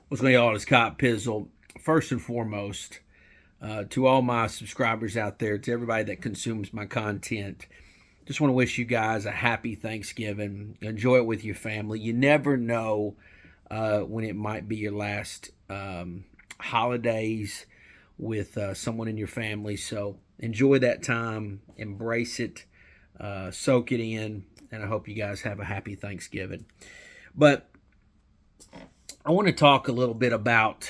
What's going on? It's Cop Pizzle. First and foremost, to all my subscribers out there, to everybody that consumes my content, just want to wish you guys a happy Thanksgiving. Enjoy it with your family. You never know when it might be your last holidays with someone in your family. So enjoy that time, embrace it, soak it in, and I hope you guys have a happy Thanksgiving. But I want to talk a little bit about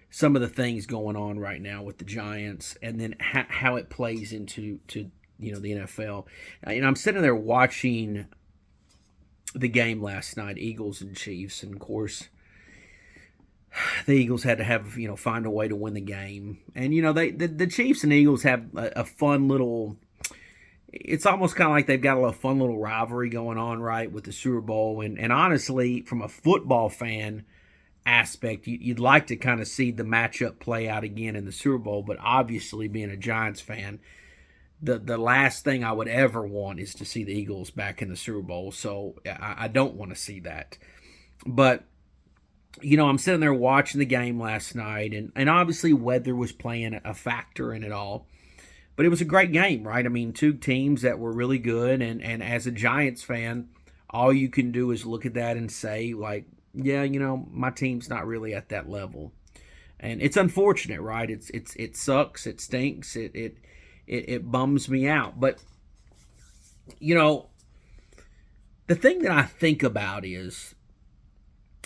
some of the things going on right now with the Giants, and then how it plays into the NFL. I'm sitting there watching the game last night, Eagles and Chiefs, and of course the Eagles had to find a way to win the game, and the Chiefs and Eagles have a fun little. It's almost kind of like they've got a fun little rivalry going on, right, with the Super Bowl. And honestly, from a football fan aspect, you'd like to kind of see the matchup play out again in the Super Bowl. But obviously, being a Giants fan, the last thing I would ever want is to see the Eagles back in the Super Bowl. So I don't want to see that. But, I'm sitting there watching the game last night, and obviously weather was playing a factor in it all. But it was a great game, right? I mean, two teams that were really good, and as a Giants fan, all you can do is look at that and say, like, yeah, my team's not really at that level. And it's unfortunate, right? It sucks, it stinks, it bums me out. But, the thing that I think about is,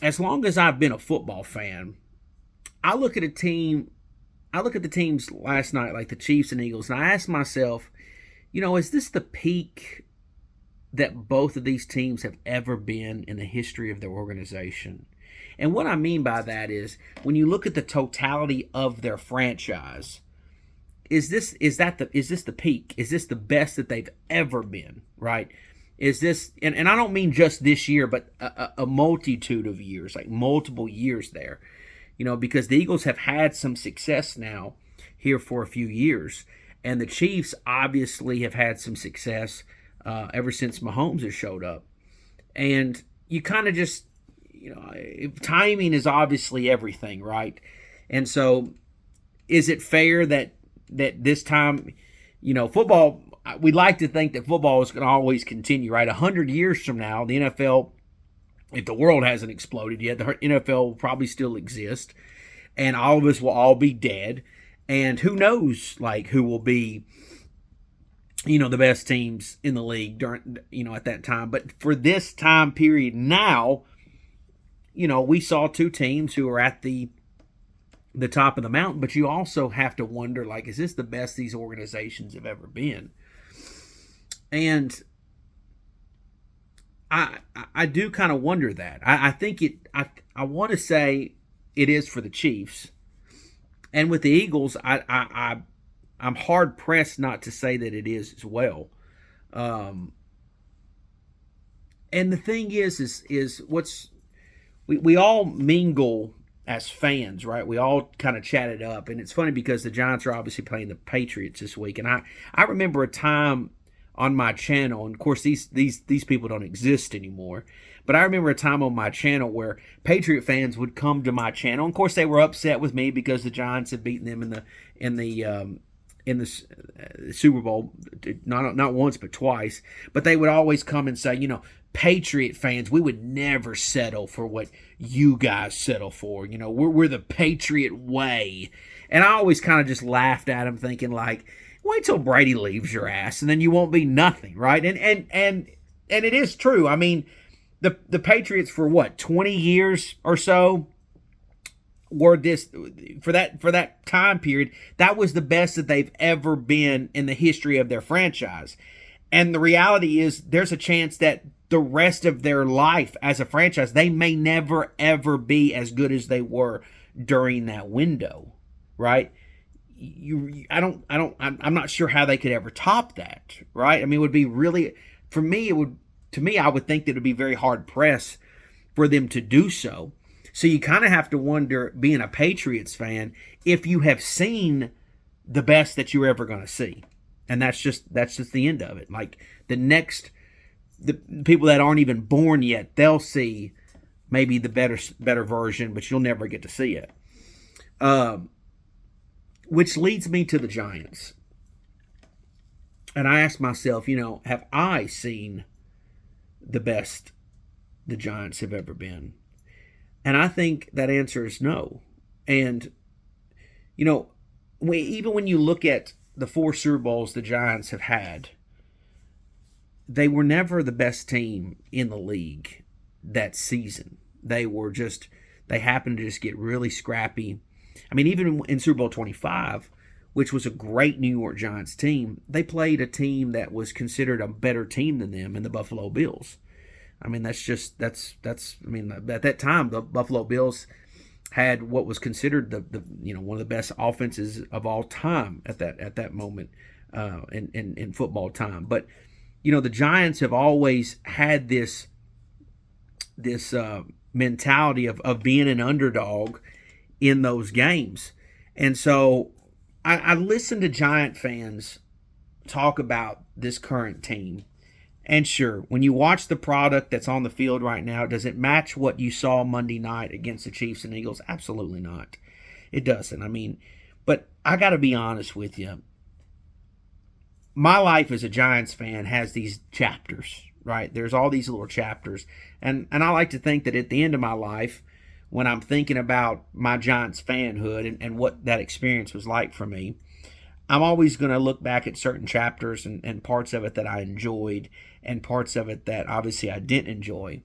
as long as I've been a football fan, I look at the teams last night, like the Chiefs and Eagles, and I ask myself, is this the peak that both of these teams have ever been in the history of their organization? And what I mean by that is, when you look at the totality of their franchise, is this the peak? Is this the best that they've ever been, right? Is this, and I don't mean just this year, but a multitude of years, like multiple years there. Because the Eagles have had some success now here for a few years. And the Chiefs obviously have had some success ever since Mahomes has showed up. And you kind of just, timing is obviously everything, right? And so is it fair that this time, football, we'd like to think that football is going to always continue, right? 100 years from now, the NFL, if the world hasn't exploded yet, the NFL will probably still exist, and all of us will all be dead. And who knows, who will be, the best teams in the league during, at that time. But for this time period now, we saw two teams who are at the top of the mountain. But you also have to wonder, is this the best these organizations have ever been? And I do kind of wonder that. I think I want to say it is for the Chiefs, and with the Eagles, I'm hard pressed not to say that it is as well. And the thing is we all mingle as fans, right? We all kind of chat it up, and it's funny because the Giants are obviously playing the Patriots this week, and I remember a time on my channel, and of course these people don't exist anymore, but I remember a time on my channel where Patriot fans would come to my channel. And of course they were upset with me because the Giants had beaten them in the Super Bowl, not once but twice. But they would always come and say, Patriot fans, we would never settle for what you guys settle for. We're the Patriot way. And I always kind of just laughed at them, thinking wait till Brady leaves your ass, and then you won't be nothing, right? And it is true. I mean, the Patriots for 20 years or so were for that time period, that was the best that they've ever been in the history of their franchise. And the reality is, there's a chance that the rest of their life as a franchise, they may never ever be as good as they were during that window, right? I'm not sure how they could ever top that, right? I mean, it would be really, to me, I would think that it would be very hard pressed for them to do so. So you kind of have to wonder, being a Patriots fan, if you have seen the best that you're ever going to see. And that's just the end of it. The people that aren't even born yet, they'll see maybe the better version, but you'll never get to see it. Which leads me to the Giants. And I ask myself, have I seen the best the Giants have ever been? And I think that answer is no. And, even when you look at the 4 Super Bowls the Giants have had, they were never the best team in the league that season. They happened to just get really scrappy. I mean, even in Super Bowl 25, which was a great New York Giants team, they played a team that was considered a better team than them in the Buffalo Bills. I mean, at that time, the Buffalo Bills had what was considered the one of the best offenses of all time at that moment in football time. But the Giants have always had this mentality of being an underdog in those games. And so I listen to Giant fans talk about this current team. And sure, when you watch the product that's on the field right now, does it match what you saw Monday night against the Chiefs and Eagles? Absolutely not. It doesn't. I mean, but I got to be honest with you. My life as a Giants fan has these chapters, right? There's all these little chapters. And I like to think that at the end of my life, when I'm thinking about my Giants fanhood and what that experience was like for me, I'm always going to look back at certain chapters and parts of it that I enjoyed and parts of it that obviously I didn't enjoy.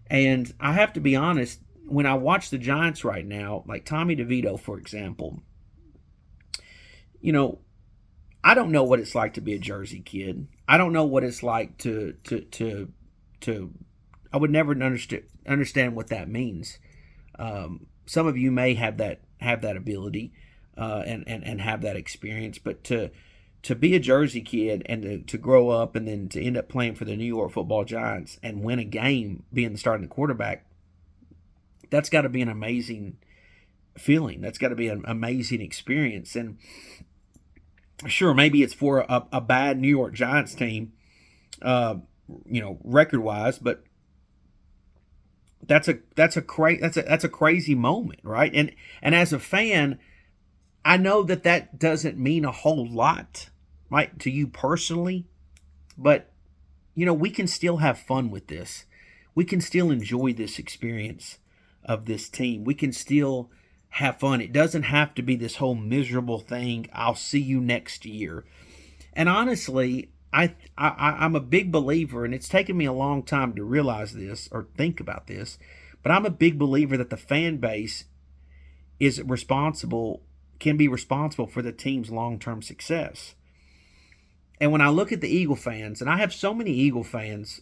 And I have to be honest, when I watch the Giants right now, like Tommy DeVito, for example, I don't know what it's like to be a Jersey kid. I don't know what it's like to I would never understand what that means. Some of you may have that ability. And have that experience, but to be a Jersey kid and to grow up and then to end up playing for the New York Football Giants and win a game being the starting quarterback, that's got to be an amazing feeling. That's got to be an amazing experience. And sure, maybe it's for a bad New York Giants team, record wise, but that's a crazy moment, right? And as a fan, I know that doesn't mean a whole lot, right, to you personally, but, we can still have fun with this. We can still enjoy this experience of this team. We can still have fun. It doesn't have to be this whole miserable thing, I'll see you next year. And honestly, I'm a big believer, and it's taken me a long time to realize this or think about this, but I'm a big believer that the fan base can be responsible for the team's long-term success. And when I look at the Eagle fans, and I have so many Eagle fans,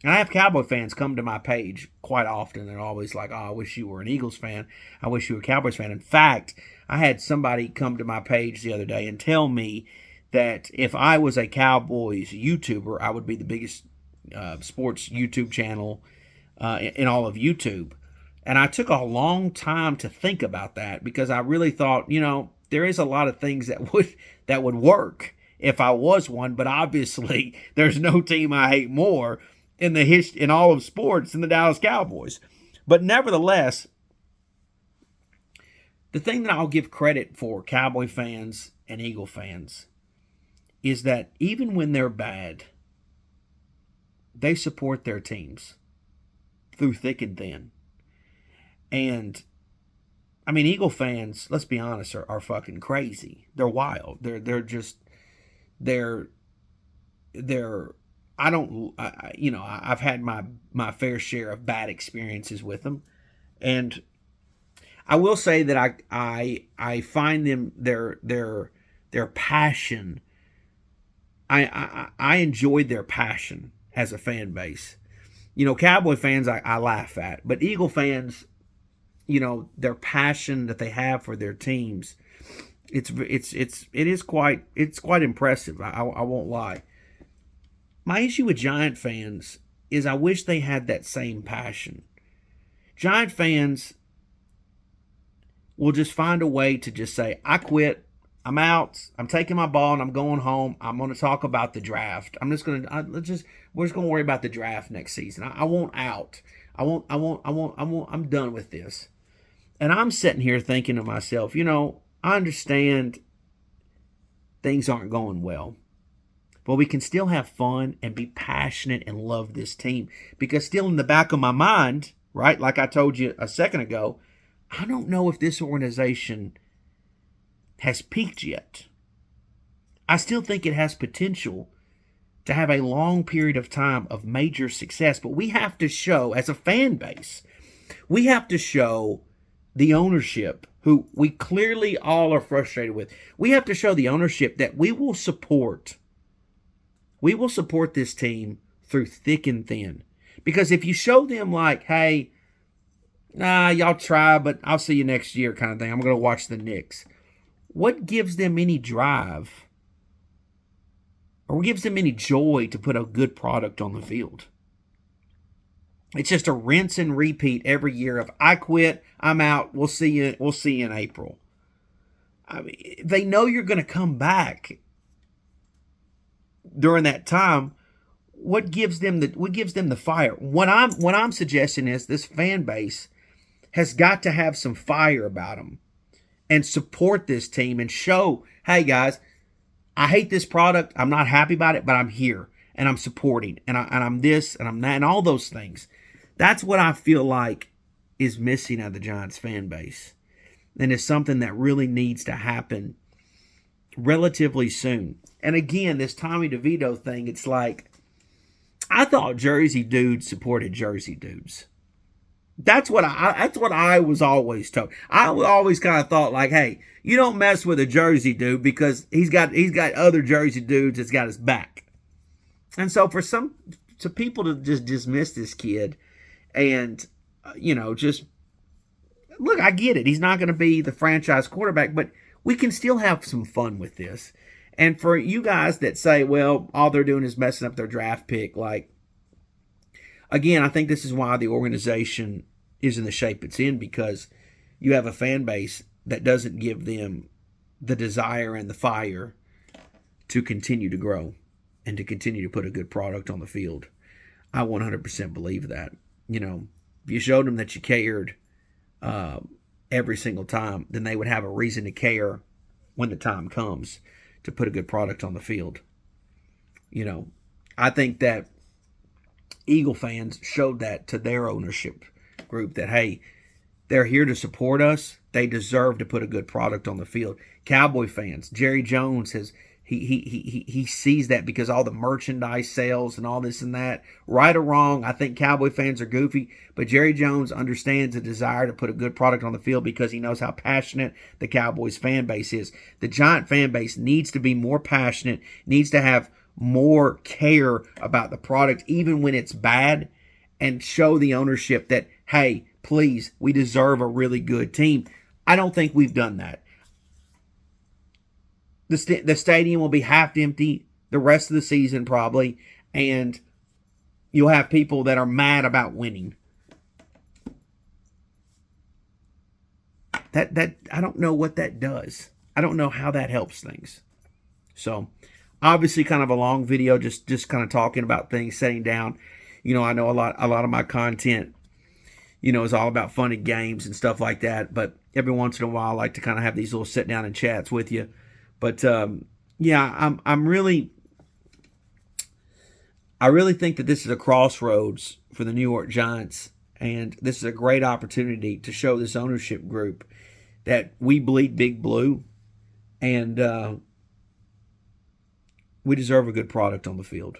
and I have Cowboy fans come to my page quite often. They're always like, oh, I wish you were an Eagles fan. I wish you were a Cowboys fan. In fact, I had somebody come to my page the other day and tell me that if I was a Cowboys YouTuber, I would be the biggest sports YouTube channel in all of YouTube. And I took a long time to think about that because I really thought, there is a lot of things that would work if I was one, but obviously there's no team I hate more in all of sports than the Dallas Cowboys. But nevertheless, the thing that I'll give credit for Cowboy fans and Eagle fans is that even when they're bad, they support their teams through thick and thin. And I mean, Eagle fans, let's be honest, are fucking crazy. They're wild. I've had my fair share of bad experiences with them. And I will say that I find them their passion. I enjoyed their passion as a fan base. Cowboy fans I laugh at, but Eagle fans, their passion that they have for their teams, it's quite impressive. I won't lie. My issue with Giant fans is I wish they had that same passion. Giant fans will just find a way to just say, I quit, I'm out. I'm taking my ball and I'm going home. I'm going to talk about the draft. We're just going to worry about the draft next season. I want out. I'm done with this. And I'm sitting here thinking to myself, I understand things aren't going well, but we can still have fun and be passionate and love this team, because still in the back of my mind, right, like I told you a second ago, I don't know if this organization has peaked yet. I still think it has potential to have a long period of time of major success, but we have to show, as a fan base, we have to show the ownership, who we clearly all are frustrated with. We have to show the ownership that we will support this team through thick and thin. Because if you show them like, hey, y'all try, but I'll see you next year kind of thing, I'm going to watch the Knicks, what gives them any drive or what gives them any joy to put a good product on the field? It's just a rinse and repeat every year of, I quit, I'm out, we'll see you in April. I mean, they know you're going to come back during that time. What gives them the fire? What I'm suggesting is this fan base has got to have some fire about them and support this team and show, hey guys, I hate this product, I'm not happy about it, but I'm here and I'm supporting and I'm this and I'm that and all those things. That's what I feel like is missing out of the Giants fan base. And it's something that really needs to happen relatively soon. And again, this Tommy DeVito thing, it's like, I thought Jersey dudes supported Jersey dudes. That's what I was always told. I always kind of thought like, hey, you don't mess with a Jersey dude because he's got other Jersey dudes that's got his back. And so for some people to just dismiss this kid and just look, I get it. He's not going to be the franchise quarterback, but we can still have some fun with this. And for you guys that say, well, all they're doing is messing up their draft pick, like, again, I think this is why the organization is in the shape it's in, because you have a fan base that doesn't give them the desire and the fire to continue to grow and to continue to put a good product on the field. I 100% believe that. If you showed them that you cared every single time, then they would have a reason to care when the time comes to put a good product on the field. I think that Eagle fans showed that to their ownership group, that, hey, they're here to support us. They deserve to put a good product on the field. Cowboy fans, Jerry Jones has he sees that because all the merchandise sales and all this and that. Right or wrong, I think Cowboy fans are goofy, but Jerry Jones understands the desire to put a good product on the field because he knows how passionate the Cowboys fan base is. The Giant fan base needs to be more passionate, needs to have more care about the product even when it's bad, and show the ownership that, hey, please, we deserve a really good team. I don't think we've done that. The stadium will be half empty the rest of the season probably, and you'll have people that are mad about winning. That I don't know what that does. I don't know how that helps things. So, obviously kind of a long video, just kind of talking about things, setting down. I know a lot of my content, is all about fun and games and stuff like that, but every once in a while I like to kind of have these little sit down and chats with you. But I really think that this is a crossroads for the New York Giants, and this is a great opportunity to show this ownership group that we bleed big blue, and we deserve a good product on the field.